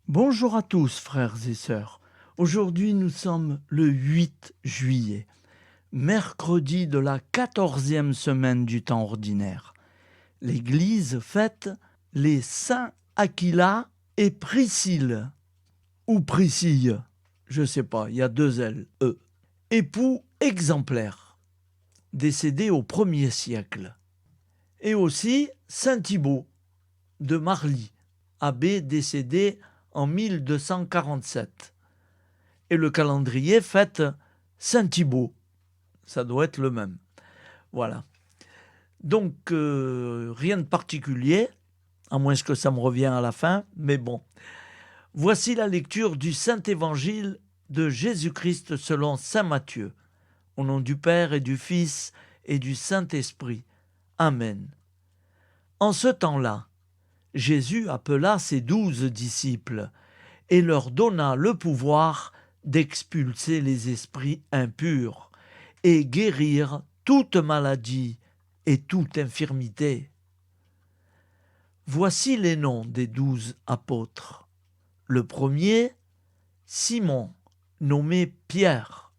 Bonjour à tous, frères et sœurs. Aujourd'hui, nous sommes le 8 juillet, mercredi de la 14e semaine du temps ordinaire. L'Église fête les saints Aquila et Priscille, ou Priscille, je ne sais pas, il y a deux L, époux exemplaires, décédés au 1er siècle. Et aussi Saint Thibaut de Marly, abbé décédé en 1247. Et le calendrier fête Saint Thibaut. Ça doit être le même. Voilà. Donc, rien de particulier, à moins que ça me revienne à la fin, mais bon. Voici la lecture du Saint-Évangile de Jésus-Christ selon saint Matthieu. Au nom du Père et du Fils et du Saint-Esprit. Amen. En ce temps-là, Jésus appela ses 12 disciples et leur donna le pouvoir d'expulser les esprits impurs et guérir toute maladie et toute infirmité. Voici les noms des 12 apôtres. Le premier, Simon, nommé Pierre,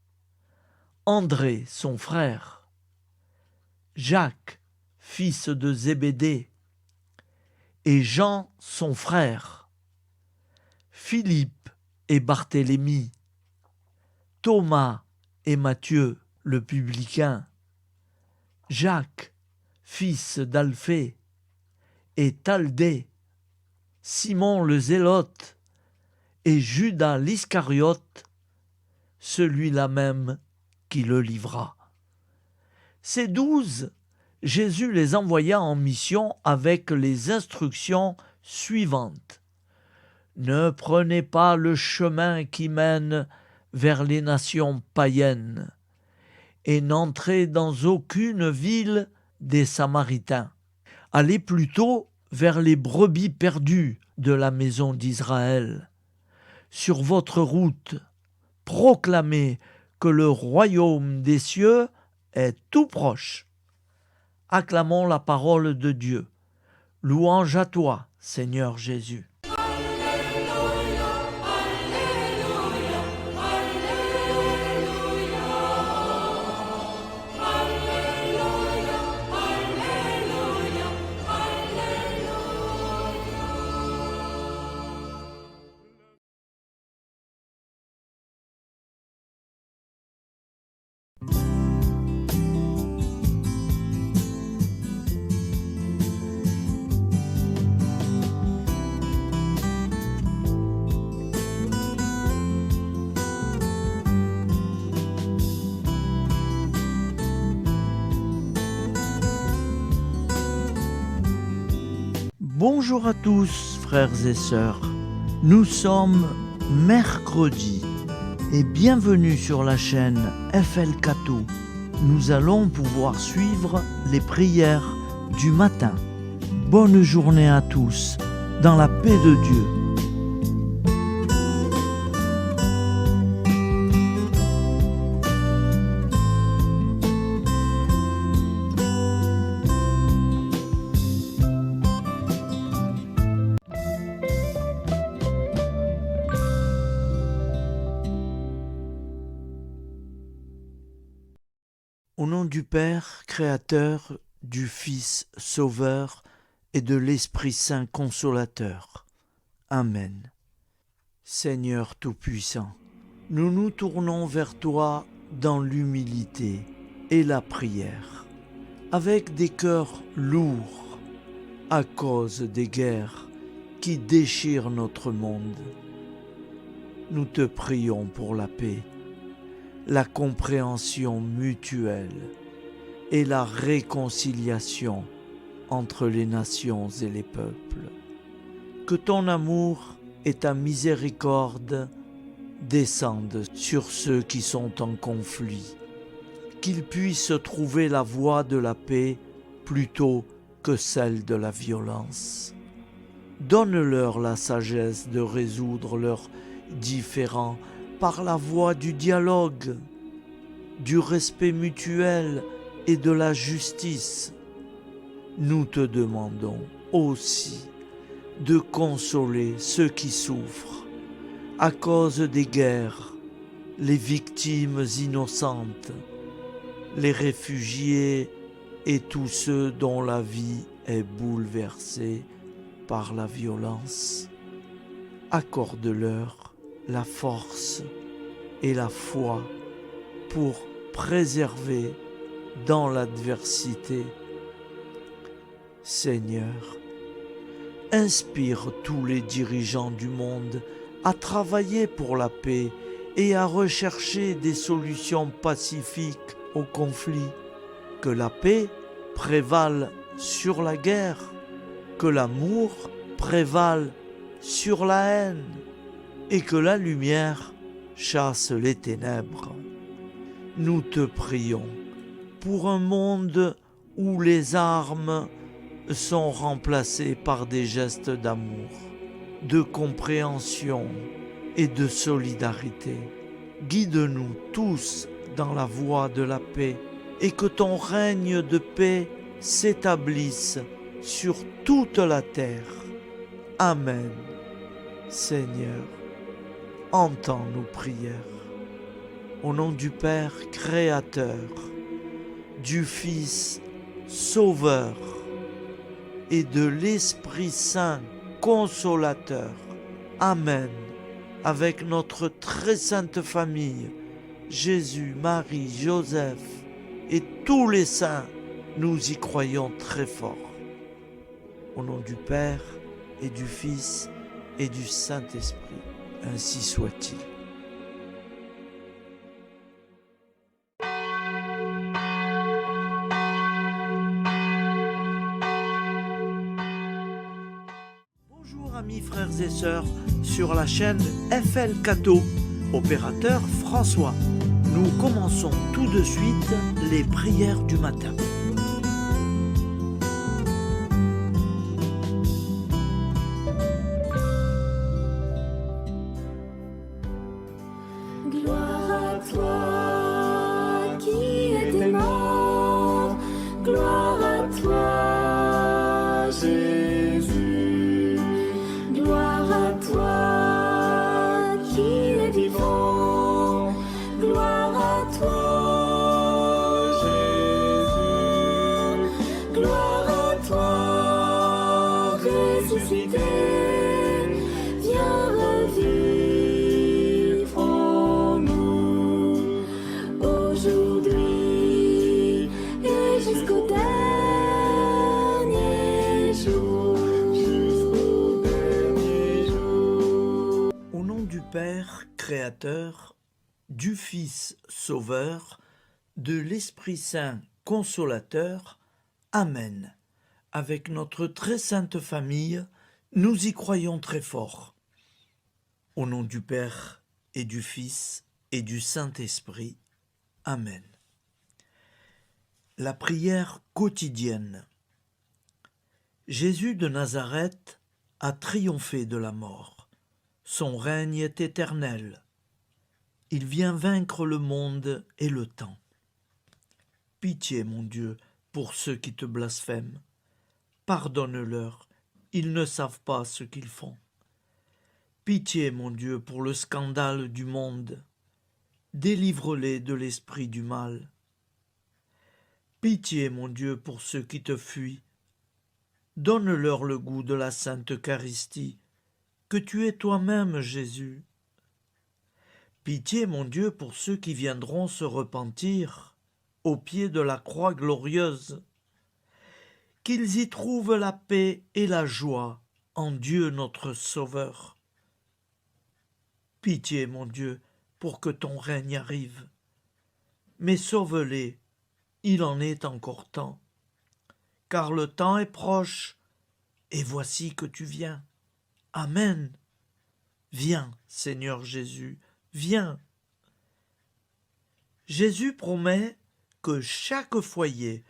André, son frère, Jacques, fils de Zébédée, et Jean, son frère, Philippe et Barthélemy, Thomas et Matthieu, le publicain, Jacques, fils d'Alphée, et Thaddée, Simon le Zélote, et Judas l'Iscariote, celui-là même qui le livra. Ces 12, Jésus les envoya en mission avec les instructions suivantes. Ne prenez pas le chemin qui mène vers les nations païennes, et n'entrez dans aucune ville des Samaritains. Allez plutôt vers les brebis perdues de la maison d'Israël. Sur votre route, proclamez que le royaume des cieux est tout proche. Acclamons la parole de Dieu. Louange à toi, Seigneur Jésus. Bonjour à tous, frères et sœurs. Nous sommes mercredi et bienvenue sur la chaîne FL Cathou. Nous allons pouvoir suivre les prières du matin. Bonne journée à tous, dans la paix de Dieu. Au nom du Père, Créateur, du Fils, Sauveur, et de l'Esprit Saint Consolateur. Amen. Seigneur Tout-Puissant, nous nous tournons vers toi dans l'humilité et la prière, avec des cœurs lourds à cause des guerres qui déchirent notre monde. Nous te prions pour la paix, la compréhension mutuelle et la réconciliation entre les nations et les peuples. Que ton amour et ta miséricorde descendent sur ceux qui sont en conflit, qu'ils puissent trouver la voie de la paix plutôt que celle de la violence. Donne-leur la sagesse de résoudre leurs différends par la voie du dialogue, du respect mutuel et de la justice. Nous te demandons aussi de consoler ceux qui souffrent à cause des guerres, les victimes innocentes, les réfugiés et tous ceux dont la vie est bouleversée par la violence. Accorde-leur la force et la foi pour préserver dans l'adversité. Seigneur, inspire tous les dirigeants du monde à travailler pour la paix et à rechercher des solutions pacifiques aux conflits. Que la paix prévale sur la guerre, que l'amour prévale sur la haine et que la lumière chasse les ténèbres. Nous te prions pour un monde où les armes sont remplacées par des gestes d'amour, de compréhension et de solidarité. Guide-nous tous dans la voie de la paix et que ton règne de paix s'établisse sur toute la terre. Amen. Seigneur, entends nos prières. Au nom du Père Créateur, du Fils Sauveur et de l'Esprit Saint Consolateur. Amen. Avec notre très sainte famille, Jésus, Marie, Joseph et tous les saints, nous y croyons très fort. Au nom du Père et du Fils et du Saint-Esprit, ainsi soit-il. Bonjour amis frères et sœurs sur la chaîne FL Cato, opérateur François. Nous commençons tout de suite les prières du matin. Gloire à toi qui es mort, gloire à toi Jésus, gloire à toi qui es vivant, gloire à toi Jésus, gloire à toi ressuscité, viens revivre en nous aujourd'hui et jusqu'au dernier jour, jusqu'au dernier jour. Au nom du Père Créateur, du Fils Sauveur, de l'Esprit Saint Consolateur. Amen. Avec notre très sainte famille, nous y croyons très fort. Au nom du Père et du Fils et du Saint-Esprit. Amen. La prière quotidienne. Jésus de Nazareth a triomphé de la mort. Son règne est éternel. Il vient vaincre le monde et le temps. Pitié, mon Dieu, pour ceux qui te blasphèment. Pardonne-leur, ils ne savent pas ce qu'ils font. Pitié, mon Dieu, pour le scandale du monde. Délivre-les de l'esprit du mal. Pitié, mon Dieu, pour ceux qui te fuient. Donne-leur le goût de la Sainte Eucharistie, que tu es toi-même, Jésus. Pitié, mon Dieu, pour ceux qui viendront se repentir au pied de la croix glorieuse, qu'ils y trouvent la paix et la joie en Dieu notre Sauveur. Pitié, mon Dieu, pour que ton règne arrive. Mais sauve-les, il en est encore temps, car le temps est proche, et voici que tu viens. Amen. Viens, Seigneur Jésus, viens. Jésus promet que chaque foyer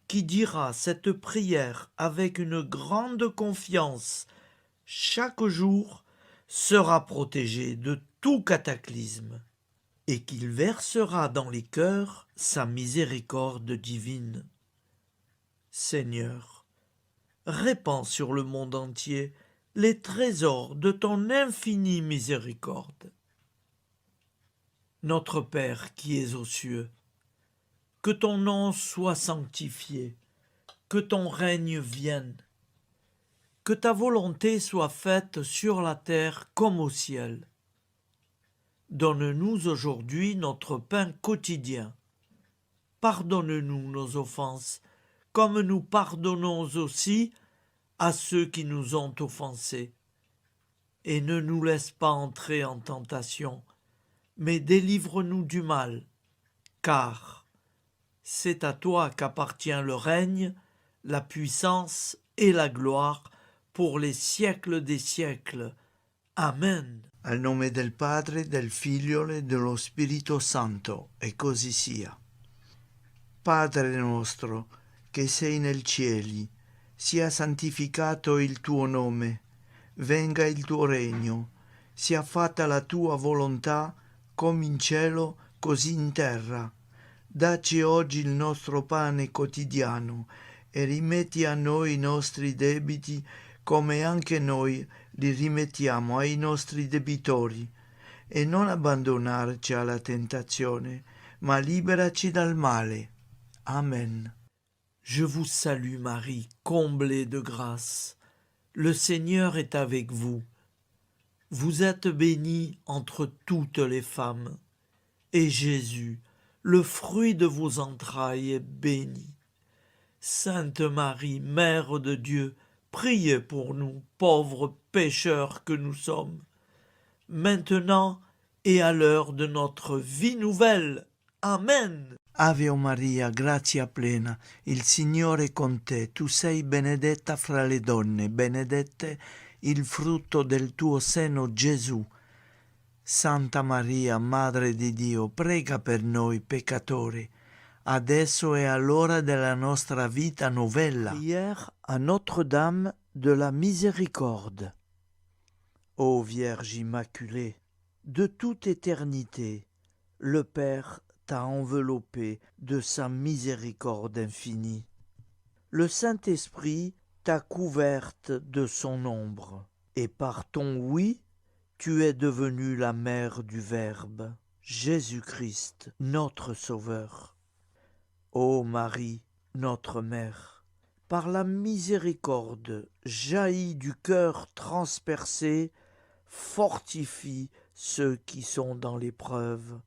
qui dira cette prière avec une grande confiance chaque jour sera protégé de tout cataclysme et qu'il versera dans les cœurs sa miséricorde divine. Seigneur, répands sur le monde entier les trésors de ton infinie miséricorde. Notre Père qui es aux cieux, que ton nom soit sanctifié, que ton règne vienne, que ta volonté soit faite sur la terre comme au ciel. Donne-nous aujourd'hui notre pain quotidien. Pardonne-nous nos offenses, comme nous pardonnons aussi à ceux qui nous ont offensés. Et ne nous laisse pas entrer en tentation, mais délivre-nous du mal, car c'est à toi qu'appartient le règne, la puissance et la gloire pour les siècles des siècles. Amen. Al nome del Padre, del Figlio e dello Spirito Santo, e così sia. Padre nostro, che sei nel cieli, sia santificato il tuo nome, venga il tuo regno, sia fatta la tua volontà, come in cielo, così in terra. Dacci oggi il nostro pane quotidiano e rimetti a noi i nostri debiti, come anche noi li rimettiamo ai nostri debitori, e non abbandonarci alla tentazione, ma liberaci dal male. Amen. Je vous salue Marie, comblée de grâce. Le Seigneur est avec vous. Vous êtes bénie entre toutes les femmes, et Jésus, le fruit de vos entrailles, est béni. Sainte Marie, Mère de Dieu, priez pour nous, pauvres pécheurs que nous sommes, maintenant et à l'heure de notre vie nouvelle. Amen. Ave Maria, grazia plena, il Signore è con te, tu sei benedetta fra le donne, benedetto il frutto del tuo seno, Gesù. Santa Maria, Madre di Dio, prega per noi peccatori, adesso e all'ora della nostra vita novella. Prière à Notre-Dame de la Miséricorde. Ô Vierge Immaculée, De toute éternité, le Père t'a enveloppé de sa miséricorde infinie. Le Saint-Esprit t'a couverte de son ombre, et par ton oui, tu es devenue la mère du Verbe, Jésus-Christ, notre Sauveur. Ô Marie, notre Mère, par la miséricorde jaillie du cœur transpercé, fortifie ceux qui sont dans l'épreuve,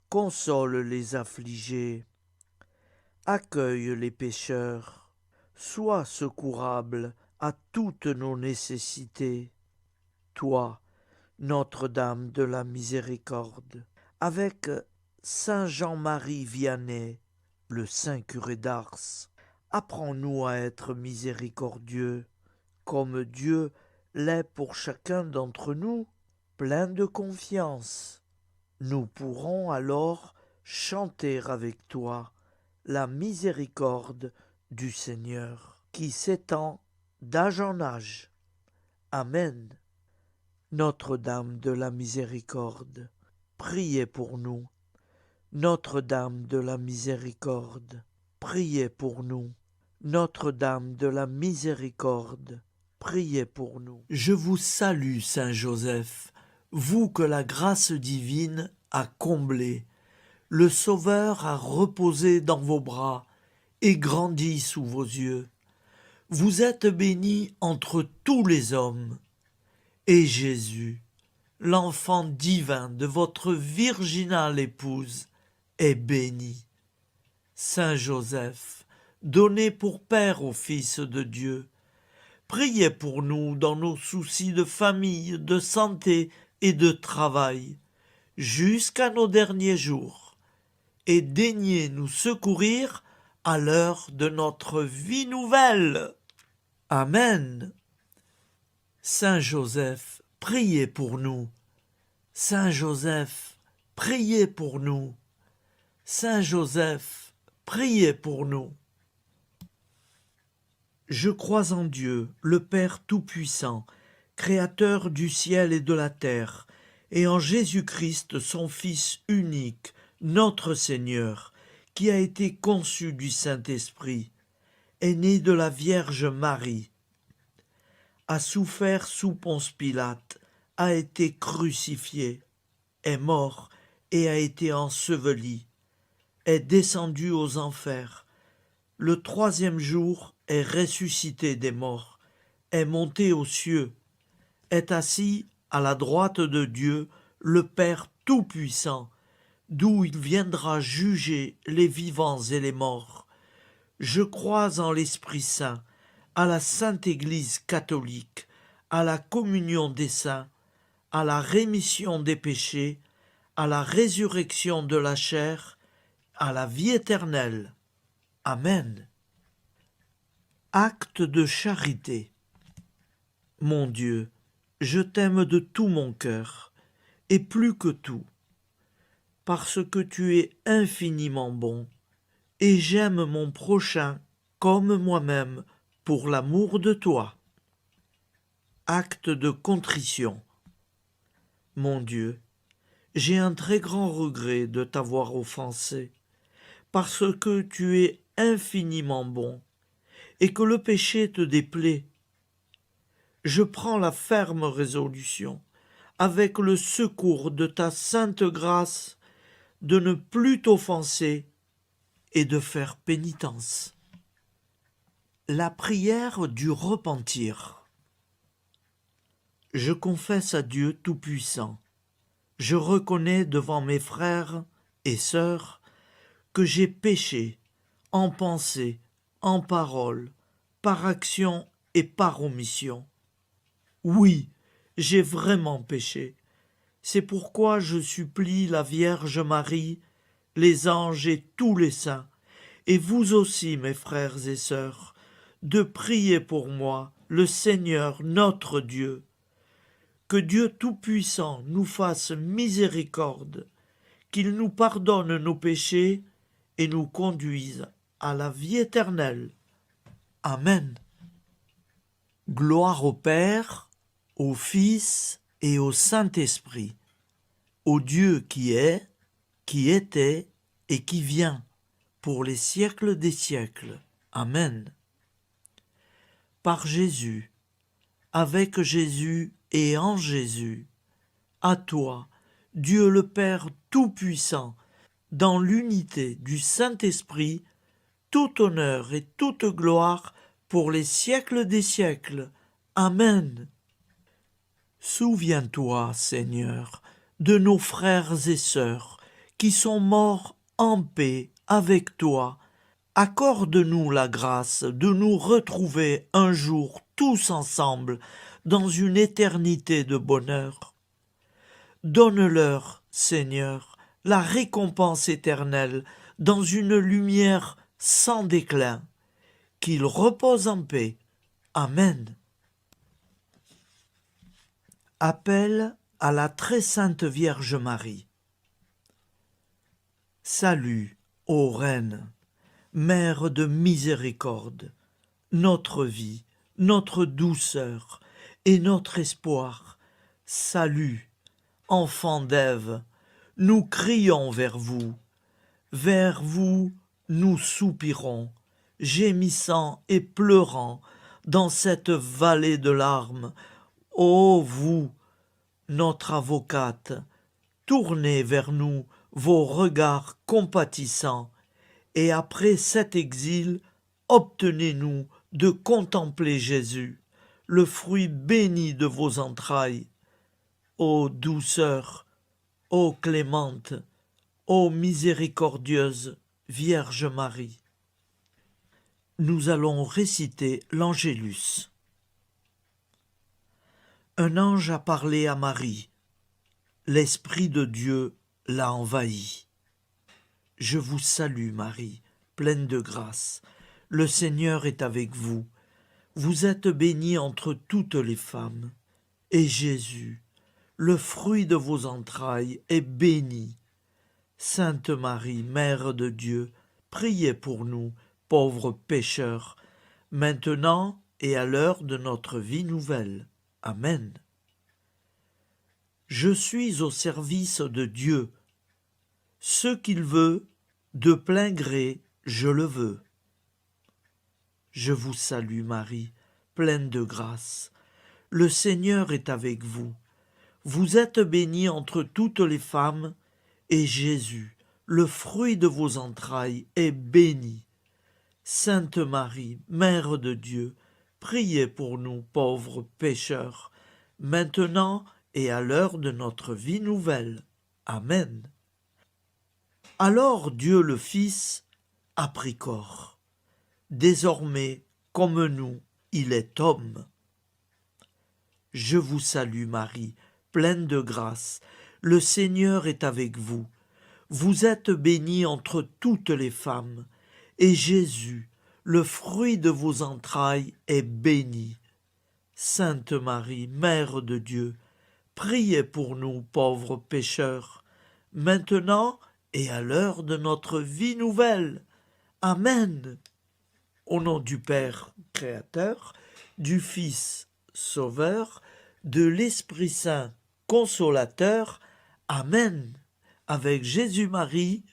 console les affligés, accueille les pécheurs, sois secourable à toutes nos nécessités. Toi, Notre-Dame de la Miséricorde, avec Saint Jean-Marie Vianney, le saint curé d'Ars, apprends-nous à être miséricordieux, comme Dieu l'est pour chacun d'entre nous, plein de confiance. Nous pourrons alors chanter avec toi la miséricorde du Seigneur, qui s'étend d'âge en âge. Amen. Notre-Dame de la Miséricorde, priez pour nous. Notre-Dame de la Miséricorde, priez pour nous. Notre-Dame de la Miséricorde, priez pour nous. Je vous salue, Saint Joseph, vous que la grâce divine a comblé, le Sauveur a reposé dans vos bras et grandi sous vos yeux. Vous êtes béni entre tous les hommes, et Jésus, l'enfant divin de votre virginale épouse, est béni. Saint Joseph, donné pour Père au Fils de Dieu, priez pour nous dans nos soucis de famille, de santé et de travail, jusqu'à nos derniers jours, et daignez nous secourir à l'heure de notre vie nouvelle. Amen. Saint Joseph, priez pour nous. Saint Joseph, priez pour nous. Saint Joseph, priez pour nous. Je crois en Dieu, le Père Tout-Puissant, Créateur du ciel et de la terre, et en Jésus-Christ, son Fils unique, notre Seigneur, qui a été conçu du Saint-Esprit, est né de la Vierge Marie, a souffert sous Ponce Pilate, a été crucifié, est mort et a été enseveli, est descendu aux enfers. Le troisième jour est ressuscité des morts, est monté aux cieux, est assis à la droite de Dieu, le Père Tout-Puissant, d'où il viendra juger les vivants et les morts. Je crois en l'Esprit Saint, à la Sainte Église catholique, à la communion des saints, à la rémission des péchés, à la résurrection de la chair, à la vie éternelle. Amen. Acte de charité. Mon Dieu, je t'aime de tout mon cœur, et plus que tout, parce que tu es infiniment bon, et j'aime mon prochain comme moi-même pour l'amour de toi. Acte de contrition. Mon Dieu, j'ai un très grand regret de t'avoir offensé, parce que tu es infiniment bon, et que le péché te déplaît. Je prends la ferme résolution, avec le secours de ta sainte grâce, de ne plus t'offenser et de faire pénitence. La prière du repentir. Je confesse à Dieu Tout-Puissant, je reconnais devant mes frères et sœurs que j'ai péché en pensée, en parole, par action et par omission. Oui, j'ai vraiment péché. C'est pourquoi je supplie la Vierge Marie, les anges et tous les saints, et vous aussi, mes frères et sœurs, de prier pour moi, le Seigneur notre Dieu. Que Dieu Tout-Puissant nous fasse miséricorde, qu'il nous pardonne nos péchés et nous conduise à la vie éternelle. Amen. Gloire au Père, au Fils et au Saint-Esprit, au Dieu qui est, qui était et qui vient, pour les siècles des siècles. Amen. Par Jésus, avec Jésus et en Jésus, à toi, Dieu le Père Tout-Puissant, dans l'unité du Saint-Esprit, tout honneur et toute gloire pour les siècles des siècles. Amen. Souviens-toi, Seigneur, de nos frères et sœurs qui sont morts en paix avec toi. Accorde-nous la grâce de nous retrouver un jour tous ensemble dans une éternité de bonheur. Donne-leur, Seigneur, la récompense éternelle dans une lumière sans déclin. Qu'ils reposent en paix. Amen. Appel à la très sainte Vierge Marie. Salut, ô Reine, Mère de miséricorde, notre vie, notre douceur et notre espoir. Salut, enfants d'Ève, nous crions vers vous. Vers vous, nous soupirons, gémissant et pleurant dans cette vallée de larmes. Ô vous, notre avocate, tournez vers nous vos regards compatissants, et après cet exil, obtenez-nous de contempler Jésus, le fruit béni de vos entrailles. Ô douceur, ô clémente, ô miséricordieuse Vierge Marie. Nous allons réciter l'Angélus. Un ange a parlé à Marie. L'Esprit de Dieu l'a envahie. Je vous salue, Marie, pleine de grâce. Le Seigneur est avec vous. Vous êtes bénie entre toutes les femmes. Et Jésus, le fruit de vos entrailles, est béni. Sainte Marie, Mère de Dieu, priez pour nous, pauvres pécheurs, maintenant et à l'heure de notre vie nouvelle. Amen. Je suis au service de Dieu. Ce qu'il veut, de plein gré, je le veux. Je vous salue, Marie, pleine de grâce. le Seigneur est avec vous. Vous êtes bénie entre toutes les femmes, et Jésus, le fruit de vos entrailles, est béni. Sainte Marie, Mère de Dieu, priez pour nous pauvres pécheurs, maintenant et à l'heure de notre vie nouvelle. Amen. Alors Dieu le Fils a pris corps. Désormais, comme nous, il est homme. Je vous salue Marie, pleine de grâce. Le Seigneur est avec vous. Vous êtes bénie entre toutes les femmes, et Jésus, le fruit de vos entrailles, est béni. Sainte Marie, Mère de Dieu, priez pour nous pauvres pécheurs, maintenant et à l'heure de notre vie nouvelle. Amen. Au nom du Père Créateur, du Fils Sauveur, de l'Esprit Saint Consolateur. Amen. Avec Jésus-Marie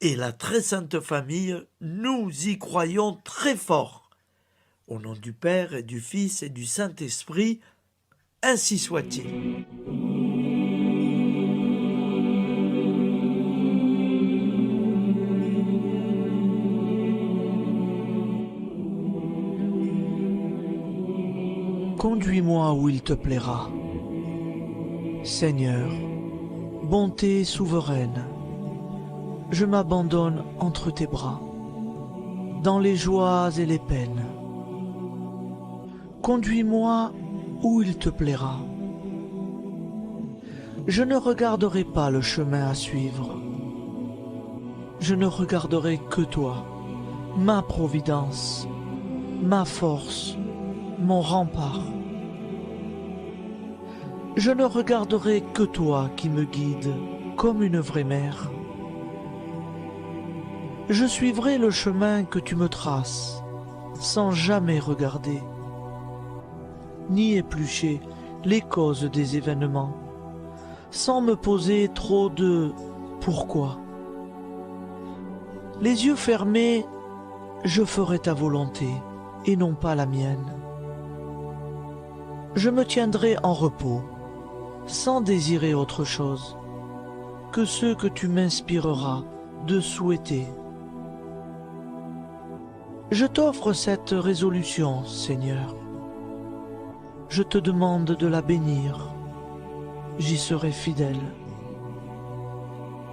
et la très sainte famille, nous y croyons très fort. Au nom du Père et du Fils et du Saint-Esprit, ainsi soit-il. Conduis-moi où il te plaira. Seigneur, bonté souveraine, je m'abandonne entre tes bras, dans les joies et les peines. Conduis-moi où il te plaira. Je ne regarderai pas le chemin à suivre. Je ne regarderai que toi, ma providence, ma force, mon rempart. Je ne regarderai que toi qui me guides comme une vraie mère. Je suivrai le chemin que tu me traces, sans jamais regarder, ni éplucher les causes des événements, sans me poser trop de « pourquoi ». Les yeux fermés, je ferai ta volonté et non pas la mienne. Je me tiendrai en repos, sans désirer autre chose que ce que tu m'inspireras de souhaiter. Je t'offre cette résolution, Seigneur. Je te demande de la bénir. J'y serai fidèle.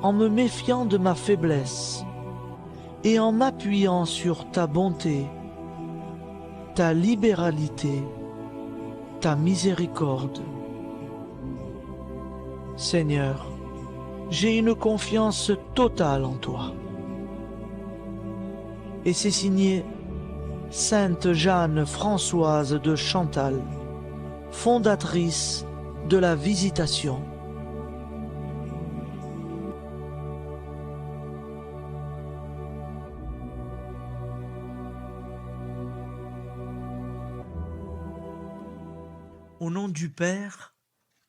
En me méfiant de ma faiblesse et en m'appuyant sur ta bonté, ta libéralité, ta miséricorde. Seigneur, j'ai une confiance totale en toi. Et c'est signé Sainte Jeanne Françoise de Chantal, fondatrice de la Visitation. Au nom du Père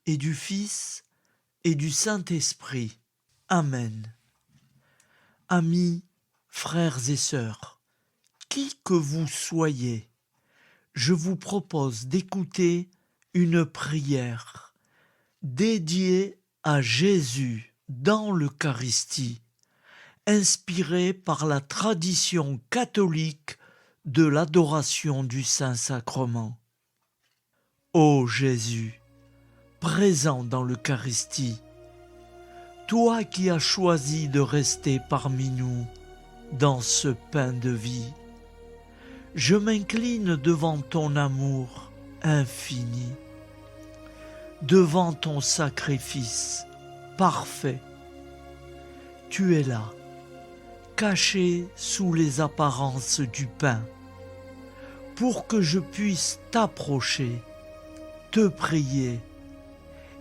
et du Fils et du Saint-Esprit. Amen. Amis, frères et sœurs, qui que vous soyez, je vous propose d'écouter une prière dédiée à Jésus dans l'Eucharistie, inspirée par la tradition catholique de l'adoration du Saint-Sacrement. Ô Jésus, présent dans l'Eucharistie, toi qui as choisi de rester parmi nous dans ce pain de vie, je m'incline devant ton amour infini, devant ton sacrifice parfait. Tu es là, caché sous les apparences du pain, pour que je puisse t'approcher, te prier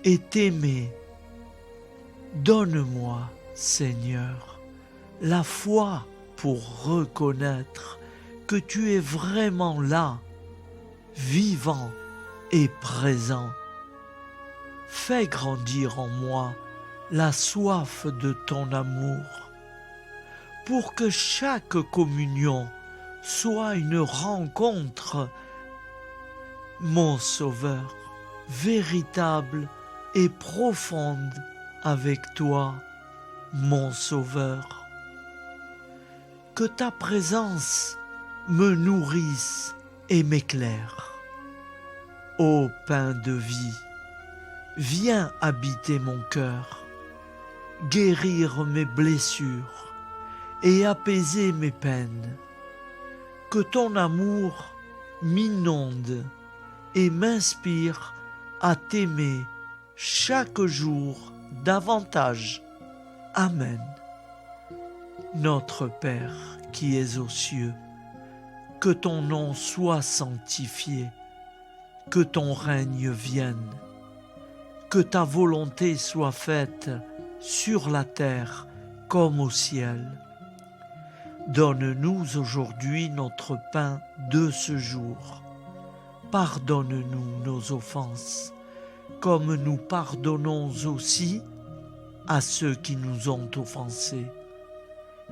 et t'aimer. Donne-moi, Seigneur, la foi pour reconnaître que tu es vraiment là, vivant et présent. Fais grandir en moi la soif de ton amour, pour que chaque communion soit une rencontre mon Sauveur, véritable et profonde avec toi, mon Sauveur. Que ta présence me nourrisse et m'éclaire. Ô pain de vie, viens habiter mon cœur, guérir mes blessures et apaiser mes peines. Que ton amour m'inonde et m'inspire à t'aimer chaque jour davantage. Amen. Notre Père qui es aux cieux, que ton nom soit sanctifié, que ton règne vienne, que ta volonté soit faite sur la terre comme au ciel. Donne-nous aujourd'hui notre pain de ce jour. Pardonne-nous nos offenses, comme nous pardonnons aussi à ceux qui nous ont offensés.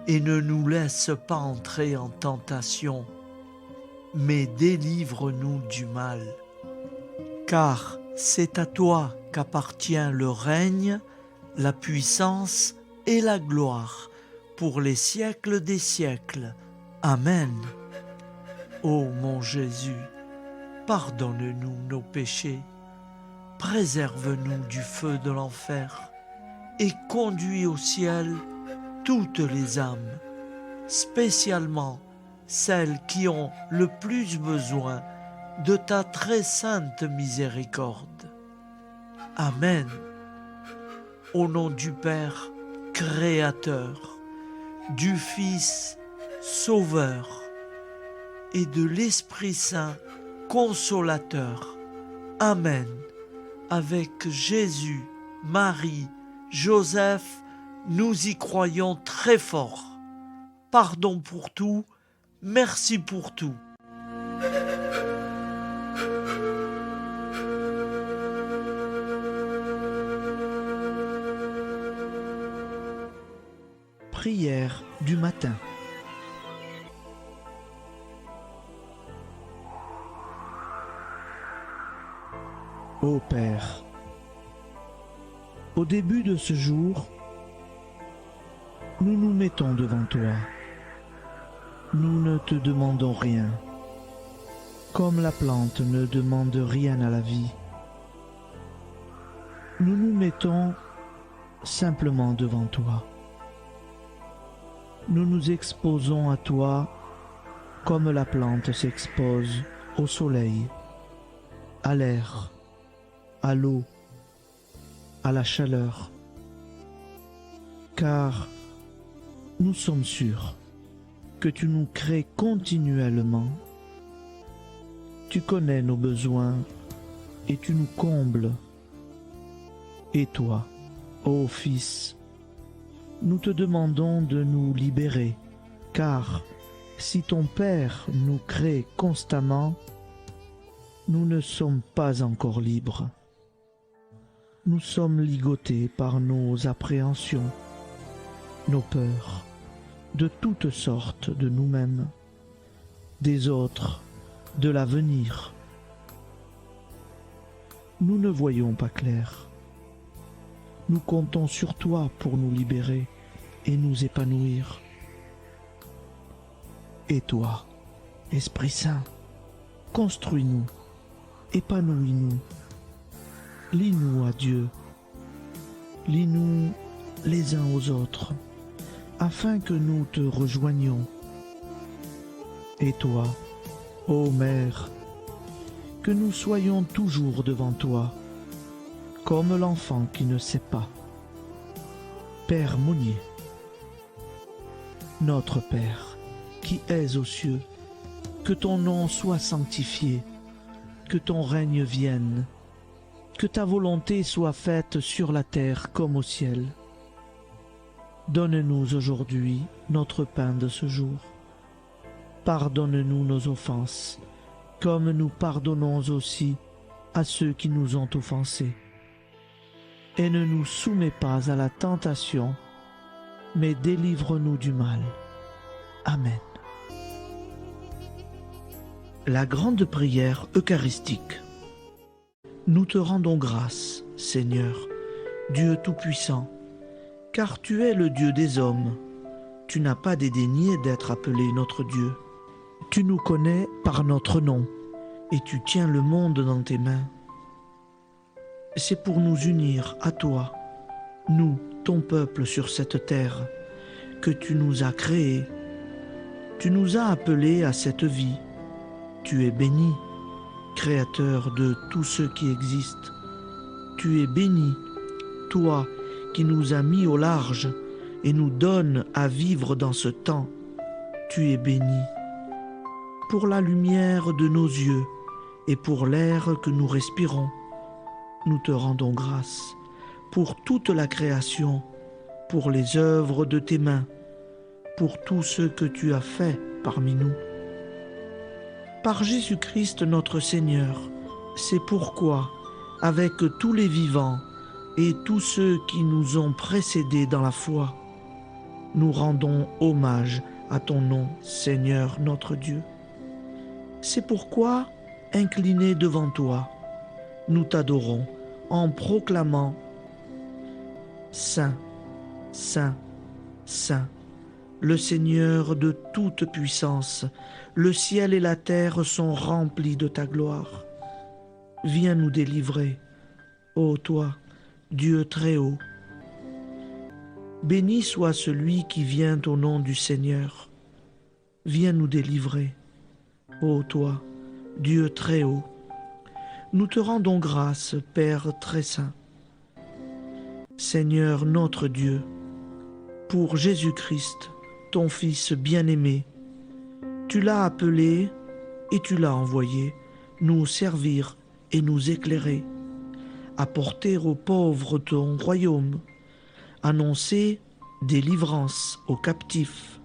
Et ne nous laisse pas entrer en tentation, mais délivre-nous du mal. Car c'est à toi qu'appartient le règne, la puissance et la gloire pour les siècles des siècles. Amen. Ô mon Jésus, pardonne-nous nos péchés, préserve-nous du feu de l'enfer et conduis au ciel toutes les âmes, spécialement celles qui ont le plus besoin de ta très sainte miséricorde. Amen. Au nom du Père Créateur, du Fils Sauveur et de l'Esprit Saint Consolateur. Amen. Avec Jésus, Marie, Joseph, nous y croyons très fort. Pardon pour tout, merci pour tout. Prière du matin. Ô Père, au début de ce jour, nous nous mettons devant toi. Nous ne te demandons rien, comme la plante ne demande rien à la vie. Nous nous mettons simplement devant toi. Nous nous exposons à toi comme la plante s'expose au soleil, à l'air, à l'eau, à la chaleur. Car nous sommes sûrs que tu nous crées continuellement. Tu connais nos besoins et tu nous combles. Et toi, ô Fils, nous te demandons de nous libérer, car si ton Père nous crée constamment, nous ne sommes pas encore libres. Nous sommes ligotés par nos appréhensions, nos peurs, de toutes sortes de nous-mêmes, des autres, de l'avenir. Nous ne voyons pas clair. Nous comptons sur toi pour nous libérer et nous épanouir. Et toi, Esprit Saint, construis-nous, épanouis-nous, lie-nous à Dieu, lie-nous les uns aux autres, afin que nous te rejoignions. Et toi, ô Mère, que nous soyons toujours devant toi, comme l'enfant qui ne sait pas. Père Monnier, notre Père, qui es aux cieux, que ton nom soit sanctifié, que ton règne vienne, que ta volonté soit faite sur la terre comme au ciel. Donne-nous aujourd'hui notre pain de ce jour. Pardonne-nous nos offenses, comme nous pardonnons aussi à ceux qui nous ont offensés. Et ne nous soumets pas à la tentation, mais délivre-nous du mal. Amen. La grande prière eucharistique. Nous te rendons grâce, Seigneur, Dieu Tout-Puissant, car tu es le Dieu des hommes. Tu n'as pas dédaigné d'être appelé notre Dieu. Tu nous connais par notre nom, et tu tiens le monde dans tes mains. C'est pour nous unir à toi, nous, ton peuple sur cette terre, que tu nous as créés. Tu nous as appelés à cette vie. Tu es béni, Créateur de tout ce qui existe. Tu es béni, toi qui nous as mis au large et nous donnes à vivre dans ce temps. Tu es béni. Pour la lumière de nos yeux et pour l'air que nous respirons, nous te rendons grâce. Pour toute la création, pour les œuvres de tes mains, pour tout ce que tu as fait parmi nous. Par Jésus-Christ notre Seigneur, c'est pourquoi, avec tous les vivants et tous ceux qui nous ont précédés dans la foi, nous rendons hommage à ton nom, Seigneur notre Dieu. C'est pourquoi, inclinés devant toi, nous t'adorons en proclamant « Saint, Saint, Saint ». Le Seigneur de toute puissance, le ciel et la terre sont remplis de ta gloire. Viens nous délivrer, ô toi, Dieu très haut. Béni soit celui qui vient au nom du Seigneur. Viens nous délivrer, ô toi, Dieu très haut. Nous te rendons grâce, Père très saint. Seigneur notre Dieu, pour Jésus-Christ, ton Fils bien-aimé, tu l'as appelé et tu l'as envoyé nous servir et nous éclairer, apporter aux pauvres ton royaume, annoncer délivrance aux captifs,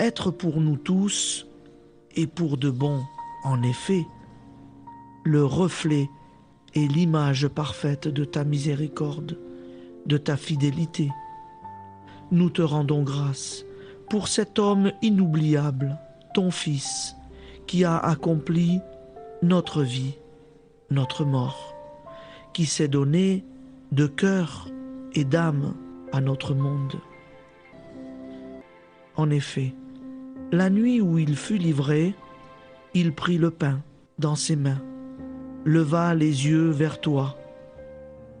être pour nous tous et pour de bon, en effet, le reflet et l'image parfaite de ta miséricorde, de ta fidélité. Nous te rendons grâce pour cet homme inoubliable, ton Fils, qui a accompli notre vie, notre mort, qui s'est donné de cœur et d'âme à notre monde. En effet, la nuit où il fut livré, il prit le pain dans ses mains, leva les yeux vers toi.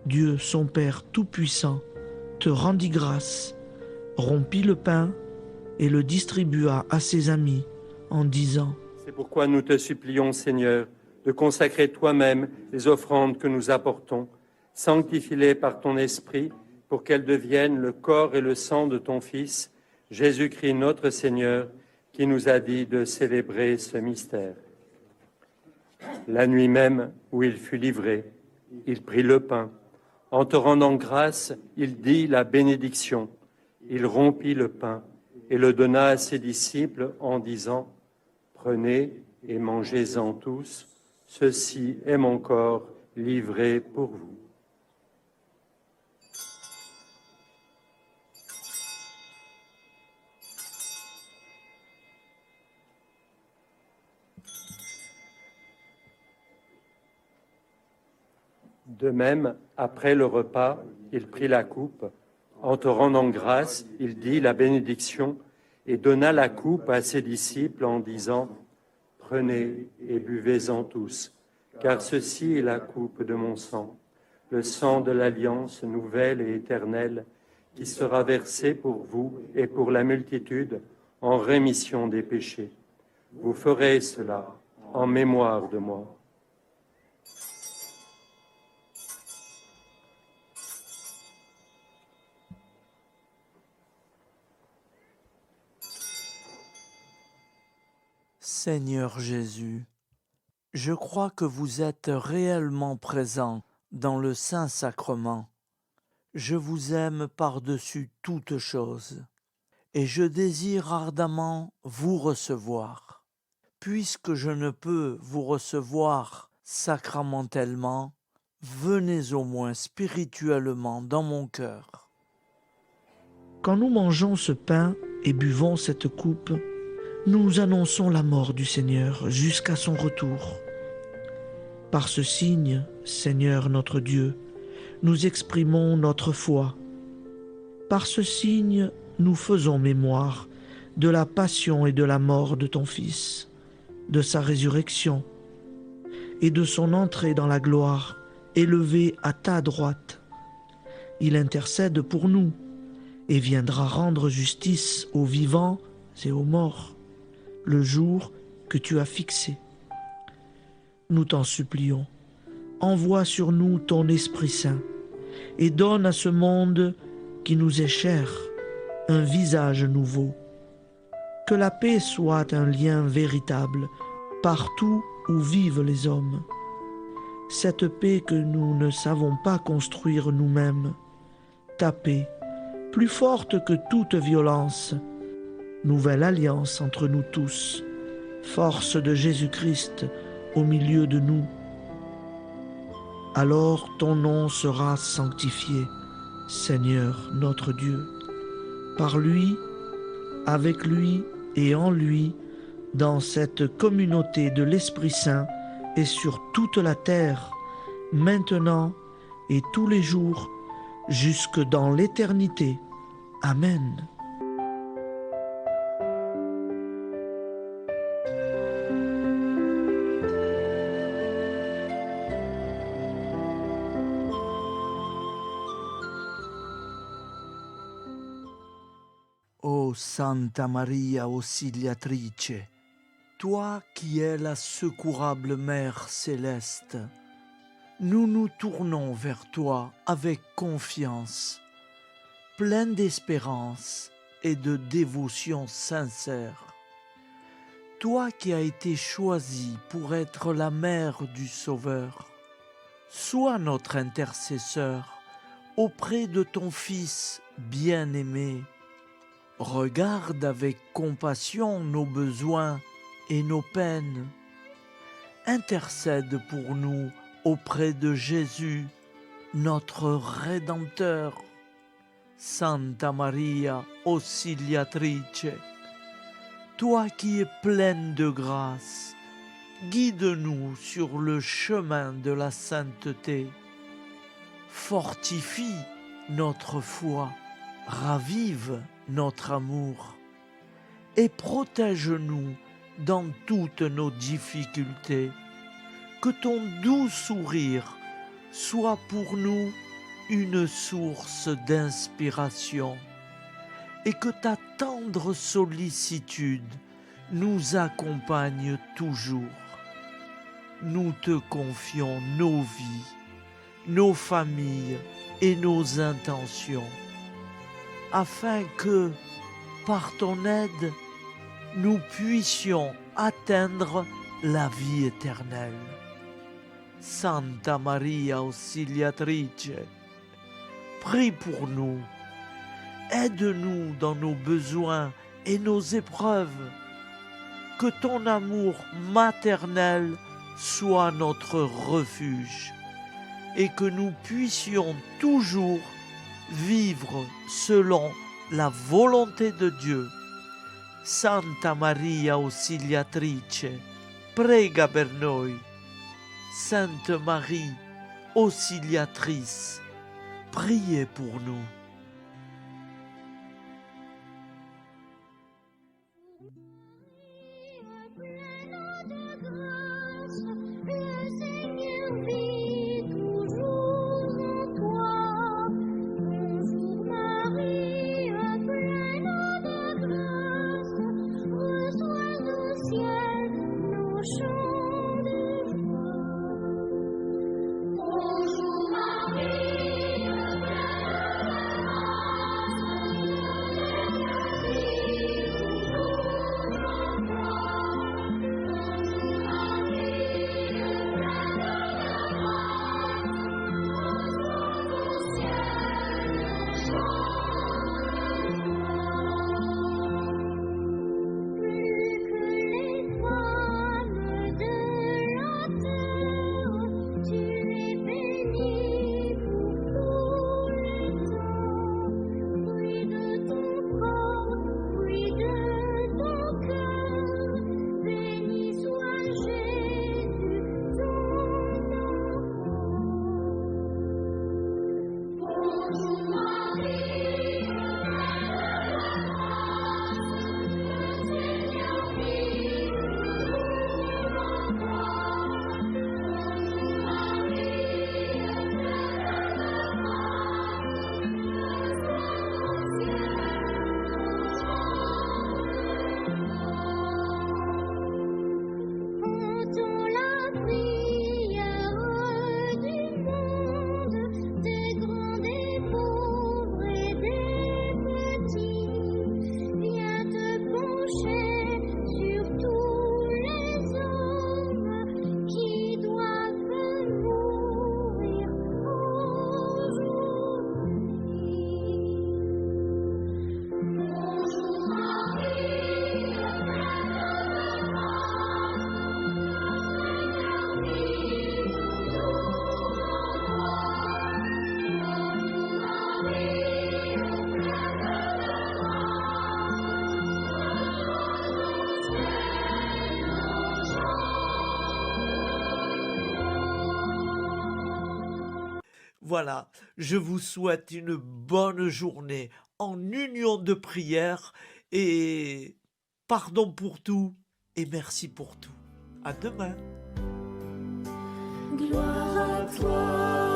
Dieu, son Père Tout-Puissant, te rendit grâce, rompit le pain et le distribua à ses amis en disant : C'est pourquoi nous te supplions, Seigneur, de consacrer toi-même les offrandes que nous apportons. Sanctifie-les par ton Esprit pour qu'elles deviennent le corps et le sang de ton Fils, Jésus-Christ notre Seigneur, qui nous a dit de célébrer ce mystère. La nuit même où il fut livré, il prit le pain. En te rendant grâce, il dit la bénédiction. Il rompit le pain et le donna à ses disciples en disant : Prenez et mangez-en tous, ceci est mon corps livré pour vous. De même, après le repas, il prit la coupe. En te rendant grâce, il dit la bénédiction et donna la coupe à ses disciples en disant : Prenez et buvez-en tous, car ceci est la coupe de mon sang, le sang de l'alliance nouvelle et éternelle, qui sera versé pour vous et pour la multitude en rémission des péchés. Vous ferez cela en mémoire de moi. Seigneur Jésus, je crois que vous êtes réellement présent dans le Saint-Sacrement. Je vous aime par-dessus toute chose et je désire ardemment vous recevoir. Puisque je ne peux vous recevoir sacramentellement, venez au moins spirituellement dans mon cœur. Quand nous mangeons ce pain et buvons cette coupe, nous annonçons la mort du Seigneur jusqu'à son retour. Par ce signe, Seigneur notre Dieu, nous exprimons notre foi. Par ce signe, nous faisons mémoire de la passion et de la mort de ton Fils, de sa résurrection et de son entrée dans la gloire, élevé à ta droite. Il intercède pour nous et viendra rendre justice aux vivants et aux morts, le jour que tu as fixé. Nous t'en supplions, envoie sur nous ton Esprit Saint et donne à ce monde qui nous est cher un visage nouveau. Que la paix soit un lien véritable partout où vivent les hommes. Cette paix que nous ne savons pas construire nous-mêmes, ta paix, plus forte que toute violence, nouvelle alliance entre nous tous, force de Jésus-Christ au milieu de nous. Alors ton nom sera sanctifié, Seigneur notre Dieu. Par lui, avec lui et en lui, dans cette communauté de l'Esprit Saint et sur toute la terre, maintenant et tous les jours, jusque dans l'éternité. Amen. Ô Santa Maria Auxiliatrice, toi qui es la secourable Mère céleste, nous nous tournons vers toi avec confiance, plein d'espérance et de dévotion sincère. Toi qui as été choisie pour être la mère du Sauveur, sois notre intercesseur auprès de ton Fils bien-aimé. Regarde avec compassion nos besoins et nos peines. Intercède pour nous auprès de Jésus, notre Rédempteur. Santa Maria Auxiliatrice, toi qui es pleine de grâce, guide-nous sur le chemin de la sainteté. Fortifie notre foi, ravive notre amour et protège-nous dans toutes nos difficultés. Que ton doux sourire soit pour nous une source d'inspiration et que ta tendre sollicitude nous accompagne toujours. Nous te confions nos vies, nos familles et nos intentions, afin que, par ton aide, nous puissions atteindre la vie éternelle. Santa Maria Auxiliatrice, prie pour nous, aide-nous dans nos besoins et nos épreuves, que ton amour maternel soit notre refuge et que nous puissions toujours vivre selon la volonté de Dieu. Santa Maria Auxiliatrice, prega per noi. Sainte Marie, Auxiliatrice, priez pour nous. Voilà, je vous souhaite une bonne journée en union de prière et pardon pour tout et merci pour tout. À demain. Gloire à toi.